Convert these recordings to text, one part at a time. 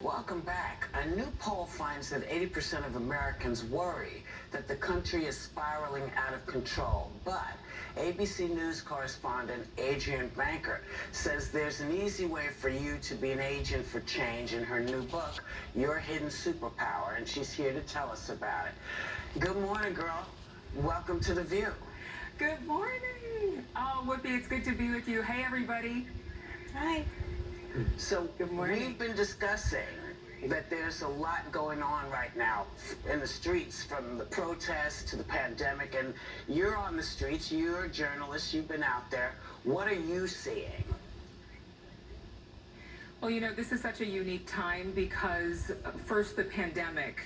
Welcome back. A new poll finds that 80% of Americans worry that the country is spiraling out of control. But ABC News correspondent Adrienne Banker says there's an easy way for you to be an agent for change in her new book, Your Hidden Superpower, and she's here to tell us about it. Good morning, girl. Welcome to The View. Good morning. Oh, Whoopi, it's good to be with you. Hey, everybody. Hi. So Good morning. we've been discussing that there's a lot going on right now in the streets, from the protests to the pandemic, and you're on the streets, you're a journalist, you've been out there. What are you seeing? Well, this is such a unique time because first the pandemic,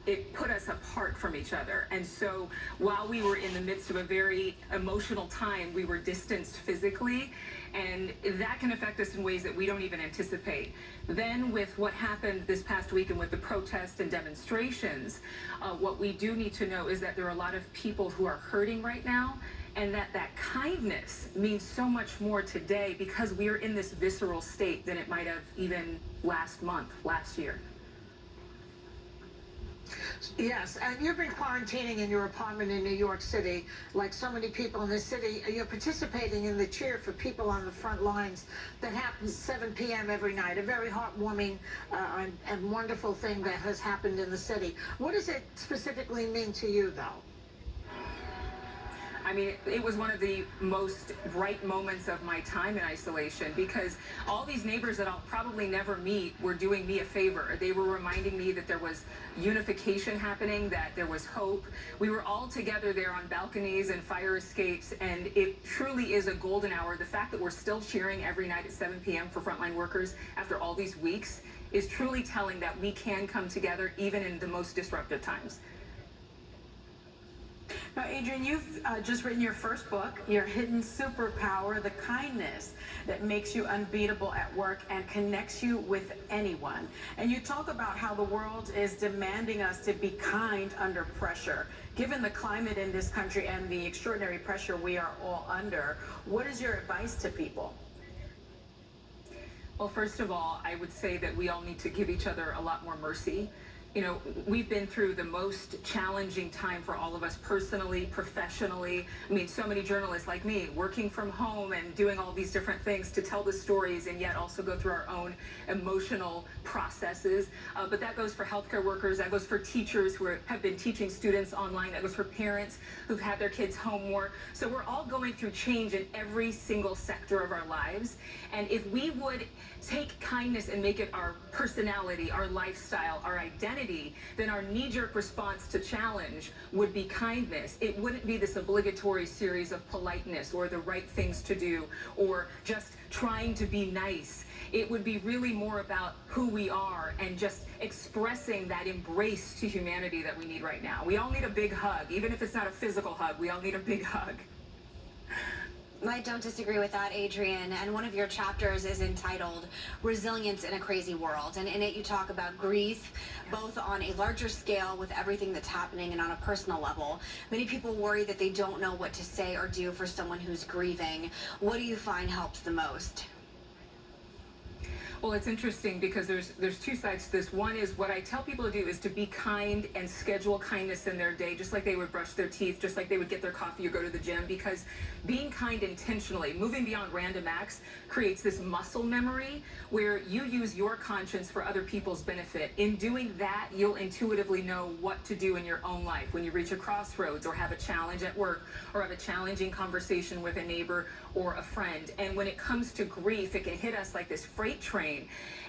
it put us apart from each other. And so while we were in the midst of a very emotional time, we were distanced physically, and that can affect us in ways that we don't even anticipate. Then with what happened this past weekend with the protests and demonstrations, what we do need to know is that there are a lot of people who are hurting right now, and that kindness means so much more today because we are in this visceral state than it might have even last year. Yes, and you've been quarantining in your apartment in New York City, like so many people in the city. You're participating in the Cheer for People on the Front Lines that happens 7 p.m. every night, a very heartwarming and wonderful thing that has happened in the city. What does it specifically mean to you, though? I mean, it was one of the most bright moments of my time in isolation because all these neighbors that I'll probably never meet were doing me a favor. They were reminding me that there was unification happening, that there was hope. We were all together there on balconies and fire escapes, and it truly is a golden hour. The fact that we're still cheering every night at 7 p.m. for frontline workers after all these weeks is truly telling that we can come together even in the most disruptive times. Now, Adrienne, you've just written your first book, Your Hidden Superpower, the kindness that makes you unbeatable at work and connects you with anyone. And you talk about how the world is demanding us to be kind under pressure. Given the climate in this country and the extraordinary pressure we are all under, what is your advice to people? Well, first of all, I would say that we all need to give each other a lot more mercy. We've been through the most challenging time for all of us personally, professionally. I mean, so many journalists like me working from home and doing all these different things to tell the stories and yet also go through our own emotional processes. But that goes for healthcare workers, that goes for teachers who have been teaching students online, that goes for parents who've had their kids home more. So we're all going through change in every single sector of our lives. And if we would take kindness and make it our personality, our lifestyle, our identity, then our knee-jerk response to challenge would be kindness. It wouldn't be this obligatory series of politeness or the right things to do or just trying to be nice. It would be really more about who we are and just expressing that embrace to humanity that we need right now. We all need a big hug. Even if it's not a physical hug, we all need a big hug. I don't disagree with that, Adrienne. And one of your chapters is entitled Resilience in a Crazy World. And in it, you talk about grief, both on a larger scale with everything that's happening and on a personal level. Many people worry that they don't know what to say or do for someone who's grieving. What do you find helps the most? Well, it's interesting because there's two sides to this. One is what I tell people to do is to be kind and schedule kindness in their day, just like they would brush their teeth, just like they would get their coffee or go to the gym, because being kind intentionally, moving beyond random acts, creates this muscle memory where you use your conscience for other people's benefit. In doing that, you'll intuitively know what to do in your own life when you reach a crossroads or have a challenge at work or have a challenging conversation with a neighbor or a friend. And when it comes to grief, it can hit us like this freight train.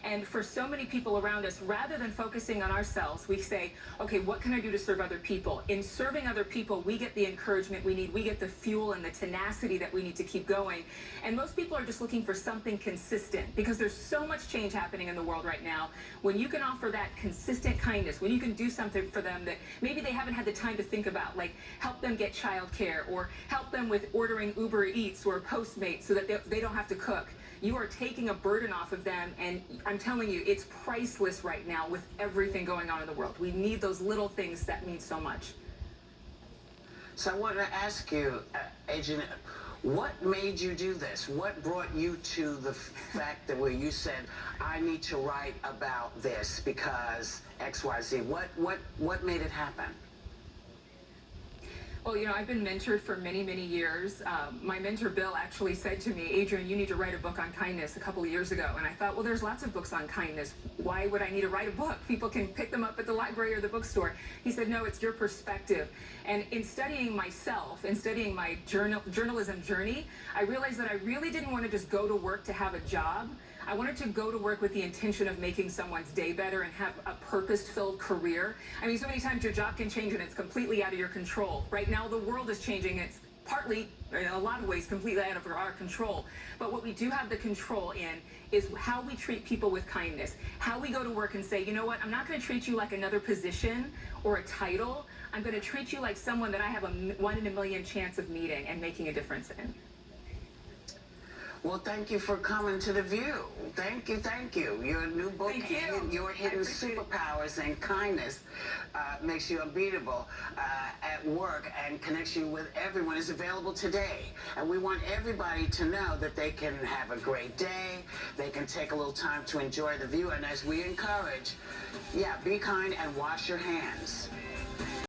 And for so many people around us, rather than focusing on ourselves, we say, okay, what can I do to serve other people? In serving other people, we get the encouragement we need. We get the fuel and the tenacity that we need to keep going. And most people are just looking for something consistent because there's so much change happening in the world right now. When you can offer that consistent kindness, when you can do something for them that maybe they haven't had the time to think about, like help them get childcare or help them with ordering Uber Eats or Postmates so that they don't have to cook. You are taking a burden off of them, and I'm telling you, it's priceless right now with everything going on in the world. We need those little things that mean so much. So I wanted to ask you, Adrienne, What made you do this? What brought you to the fact that where you said, I need to write about this because XYZ? What made it happen? Well, you know, I've been mentored for many, many years. My mentor, Bill, actually said to me, Adrienne, you need to write a book on kindness a couple of years ago. And I thought, well, there's lots of books on kindness. Why would I need to write a book? People can pick them up at the library or the bookstore. He said, no, it's your perspective. And in studying myself and studying my journalism journey, I realized that I really didn't want to just go to work to have a job. I wanted to go to work with the intention of making someone's day better and have a purpose-filled career. I mean, so many times your job can change and it's completely out of your control. Right now, the world is changing. It's partly, in a lot of ways, completely out of our control. But what we do have the control in is how we treat people with kindness. How we go to work and say, you know what, I'm not going to treat you like another position or a title. I'm going to treat you like someone that I have a 1 in a million chance of meeting and making a difference in. Well, thank you for coming to The View. Thank you, thank you. Your new book, Thank you. Your Hidden Superpowers and Kindness, makes you unbeatable at work and connects you with everyone, is available today. And we want everybody to know that they can have a great day, they can take a little time to enjoy The View, and as we encourage, yeah, be kind and wash your hands.